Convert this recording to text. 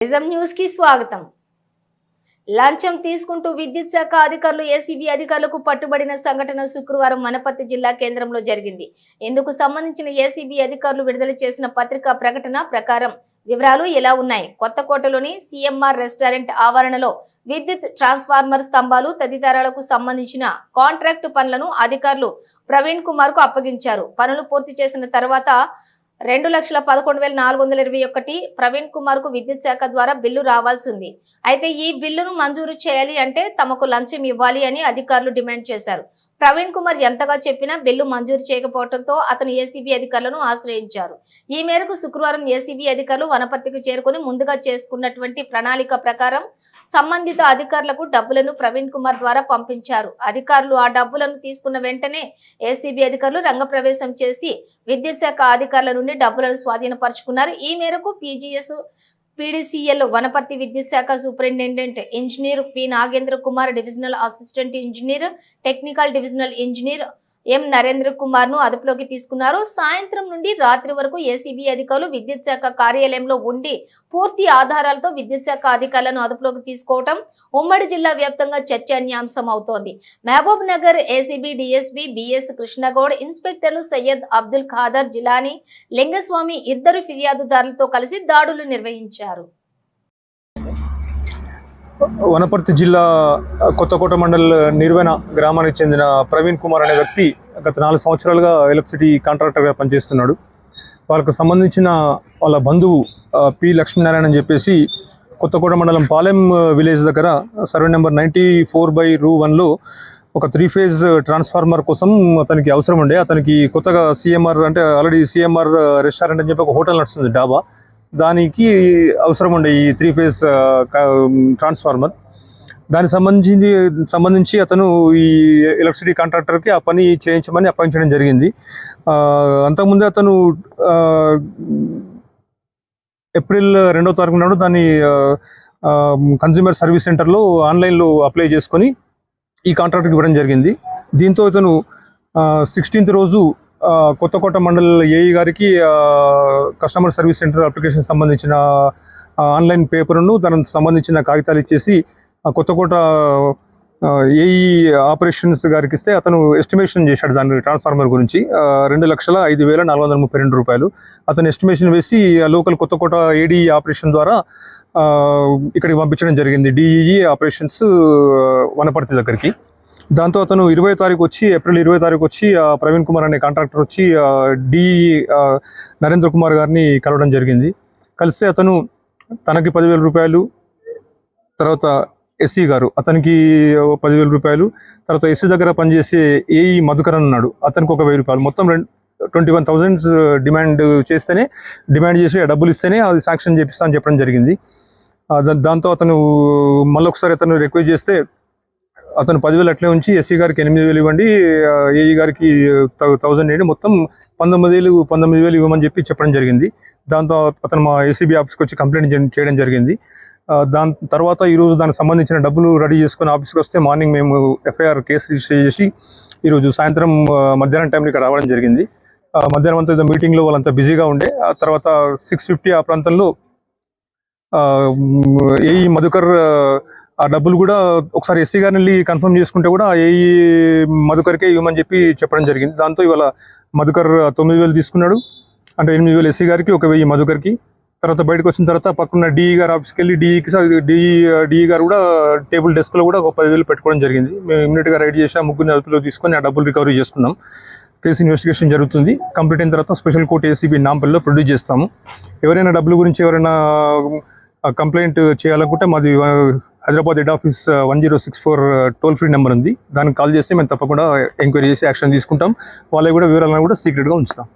నిజం న్యూస్ కి స్వాగతం. లంచం తీసుకుంటూ విద్యుత్ శాఖ అధికారులు ఏసీబీ అధికారులకు పట్టుబడిన సంఘటన శుక్రవారం వనపర్తి జిల్లా కేంద్రంలో జరిగింది. ఇందుకు సంబంధించిన ఏసీబీ అధికారులు విడుదల చేసిన పత్రికా ప్రకటన ప్రకారం వివరాలు ఇలా ఉన్నాయి. కొత్తకోటలోని సీఎంఆర్ రెస్టారెంట్ ఆవరణలో విద్యుత్ ట్రాన్స్ఫార్మర్ స్తంభాలు తదితరాలకు సంబంధించిన కాంట్రాక్టు పనులను అధికారులు ప్రవీణ్ కుమార్ కు అప్పగించారు. పనులు పూర్తి చేసిన తర్వాత 2,11,421 ప్రవీణ్ కుమార్ కు విద్యుత్ శాఖ ద్వారా బిల్లు రావాల్సి ఉంది. అయితే ఈ బిల్లును మంజూరు చేయాలి అంటే తమకు లంచం ఇవ్వాలి అని అధికారులు డిమాండ్ చేశారు. ప్రవీణ్ కుమార్ ఎంతగా చెప్పినా బిల్లు మంజూరు చేయకపోవడంతో అతను ఏసీబీ అధికారులను ఆశ్రయించారు. ఈ మేరకు శుక్రవారం ఏసీబీ అధికారులు వనపర్తికి చేరుకుని ముందుగా చేసుకున్నటువంటి ప్రణాళిక ప్రకారం సంబంధిత అధికారులకు డబ్బులను ప్రవీణ్ కుమార్ ద్వారా పంపించారు. అధికారులు ఆ డబ్బులను తీసుకున్న వెంటనే ఏసీబీ అధికారులు రంగప్రవేశం చేసి విద్యుత్ శాఖ అధికారుల నుండి డబ్బులను స్వాధీనపరుచుకున్నారు. ఈ మేరకు పీడీసీఎల్ వనపర్తి విద్యుత్ శాఖ superintendent engineer P Nagendra Kumar, divisional assistant engineer, technical divisional engineer ఎం నరేంద్ర కుమార్ ను అదుపులోకి తీసుకున్నారు. సాయంత్రం నుండి రాత్రి వరకు ఏసీబీ అధికారులు విద్యుత్ శాఖ కార్యాలయంలో ఉండి పూర్తి ఆధారాలతో విద్యుత్ శాఖ అధికారులను అదుపులోకి తీసుకోవటం ఉమ్మడి జిల్లా వ్యాప్తంగా చర్చనీయాంశం అవుతోంది. Mahabub Nagar ACB DSP BS Krishnagoud, ఇన్స్పెక్టర్లు సయ్యద్ అబ్దుల్ ఖాదర్ జిలానీ, లింగస్వామి ఇద్దరు ఫిర్యాదుదారులతో కలిసి దాడులు నిర్వహించారు. వనపర్తి జిల్లా కొత్తకోట మండల్ నిర్వెన గ్రామానికి చెందిన ప్రవీణ్ కుమార్ అనే వ్యక్తి గత 4 సంవత్సరాలుగా ఎలక్ట్రిసిటీ కాంట్రాక్టర్గా పనిచేస్తున్నాడు. వాళ్ళకు సంబంధించిన వాళ్ళ బంధువు పి లక్ష్మీనారాయణ అని చెప్పేసి కొత్తకోట మండలం పాలెం విలేజ్ దగ్గర సర్వే నెంబర్ 94/1లో ఒక 3 ఫేజ్ ట్రాన్స్ఫార్మర్ కోసం అతనికి అవసరం ఉండే. అతనికి కొత్తగా సిఎంఆర్ అంటే ఆల్రెడీ సిఎంఆర్ రెస్టారెంట్ అని చెప్పి ఒక హోటల్ నడుస్తుంది, డాబా, దానికి అవసరం ఉండే ఈ 3 ఫేజ్ ట్రాన్స్ఫార్మర్. దానికి సంబంధించి అతను ఈ ఎలక్ట్రిసిటీ కాంట్రాక్టర్కి ఆ పని చేయించమని అప్పగించడం జరిగింది. అంతకుముందే అతను ఏప్రిల్ 2వ తారీఖు నాడు దాన్ని కన్జ్యూమర్ సర్వీస్ సెంటర్లో ఆన్లైన్లో అప్లై చేసుకొని ఈ కాంట్రాక్ట్కి ఇవ్వడం జరిగింది. దీంతో ఇతను 16th రోజు కొత్తకోట మండల్ ఏఈ గారికి కస్టమర్ సర్వీస్ సెంటర్ అప్లికేషన్ సంబంధించిన ఆన్లైన్ పేపర్ను దానికి సంబంధించిన కాగితాలు ఇచ్చేసి కొత్తకోట ఏఈ ఆపరేషన్స్ గారికి ఇస్తే అతను ఎస్టిమేషన్ చేశాడు దాని ట్రాన్స్ఫార్మర్ గురించి. 2,05,432 రూపాయలు అతను ఎస్టిమేషన్ వేసి లోకల్ కొత్తకోట ఏడీ ఆపరేషన్ ద్వారా ఇక్కడికి పంపించడం జరిగింది, డిఈఈ ఆపరేషన్స్ వనపర్తి దగ్గరికి. దాంతో అతను ఏప్రిల్ 20వ తారీఖు వచ్చి ప్రవీణ్ కుమార్ అనే కాంట్రాక్టర్ వచ్చి డిఈ నరేంద్ర కుమార్ గారిని కలవడం జరిగింది. కలిస్తే అతను తనకి 10,000 రూపాయలు, తర్వాత ఎస్సీ గారు అతనికి 10,000 రూపాయలు, తర్వాత ఎస్సీ దగ్గర పనిచేసే ఏఈ మధుకరన్ ఉన్నాడు, అతనికి ఒక 1,000 రూపాయలు, మొత్తం 21,000 డిమాండ్ చేసి డబ్బులు ఇస్తేనే అది శాంక్షన్ చేపిస్తా అని చెప్పడం జరిగింది. దాంతో అతను మళ్ళొకసారి అతను రిక్వెస్ట్ చేస్తే అతను 10,000 అట్లే ఉంచి ఎస్సీ గారికి 8,000 ఇవ్వండి, ఏఈ గారికి 1,000 ఇవ్వండి, మొత్తం 19,000 ఇవ్వమని చెప్పడం జరిగింది. దాంతో అతను మా ఏసీబీ ఆఫీస్కి వచ్చి కంప్లైంట్ చేయడం జరిగింది. దాని తర్వాత ఈరోజు దానికి సంబంధించిన డబ్బులు రెడీ చేసుకుని ఆఫీస్కి వస్తే మార్నింగ్ మేము ఎఫ్ఐఆర్ కేసు రిజిస్టర్ చేసి ఈరోజు సాయంత్రం మధ్యాహ్నం టైంలో ఇక్కడ రావడం జరిగింది. మధ్యాహ్నం అంతా మీటింగ్లో వాళ్ళంతా బిజీగా ఉండే. ఆ తర్వాత 6:50 ఆ ప్రాంతంలో ఏఈ మధుకర్ ఆ డబ్బులు కూడా ఒకసారి ఎస్సీ గారిని వెళ్ళి కన్ఫర్మ్ చేసుకుంటే కూడా ఏఈ మధుకర్కే ఇవ్వమని చెప్పడం జరిగింది. దాంతో ఇవాళ మధుకర్ 9,000 తీసుకున్నాడు, అంటే 8,000 ఎస్సీ గారికి, 1,000 మధుకర్కి. తర్వాత బయటకు వచ్చిన తర్వాత పక్కన డిఈ గారు ఆఫీస్కి వెళ్ళి డిఈ గారు కూడా టేబుల్ డెస్క్లో కూడా ఒక 10,000 పెట్టుకోవడం జరిగింది. మేము ఇమ్మీడియట్గా రైడ్ చేసి ఆ ముగ్గురిని అదుపులో తీసుకొని ఆ డబ్బులు రికవరీ చేసుకున్నాం. కేసు ఇన్వెస్టిగేషన్ జరుగుతుంది. కంప్లీట్ అయిన తర్వాత స్పెషల్ కోర్టు ఏసీబీ నాంపల్లిలో ప్రొడ్యూస్ చేస్తాము. ఎవరైనా డబ్బుల గురించి ఎవరైనా కంప్లైంట్ చేయాలనుకుంటే మాది Hyderabad head office 1064 toll free number ఉంది, దానికి కాల్ చేస్తే మేము తప్పకుండా ఎంక్వైరీ చేసి యాక్షన్ తీసుకుంటాం. వాళ్ళకి కూడా వివరాలను కూడా సీక్రెట్గా ఉంచుతాం.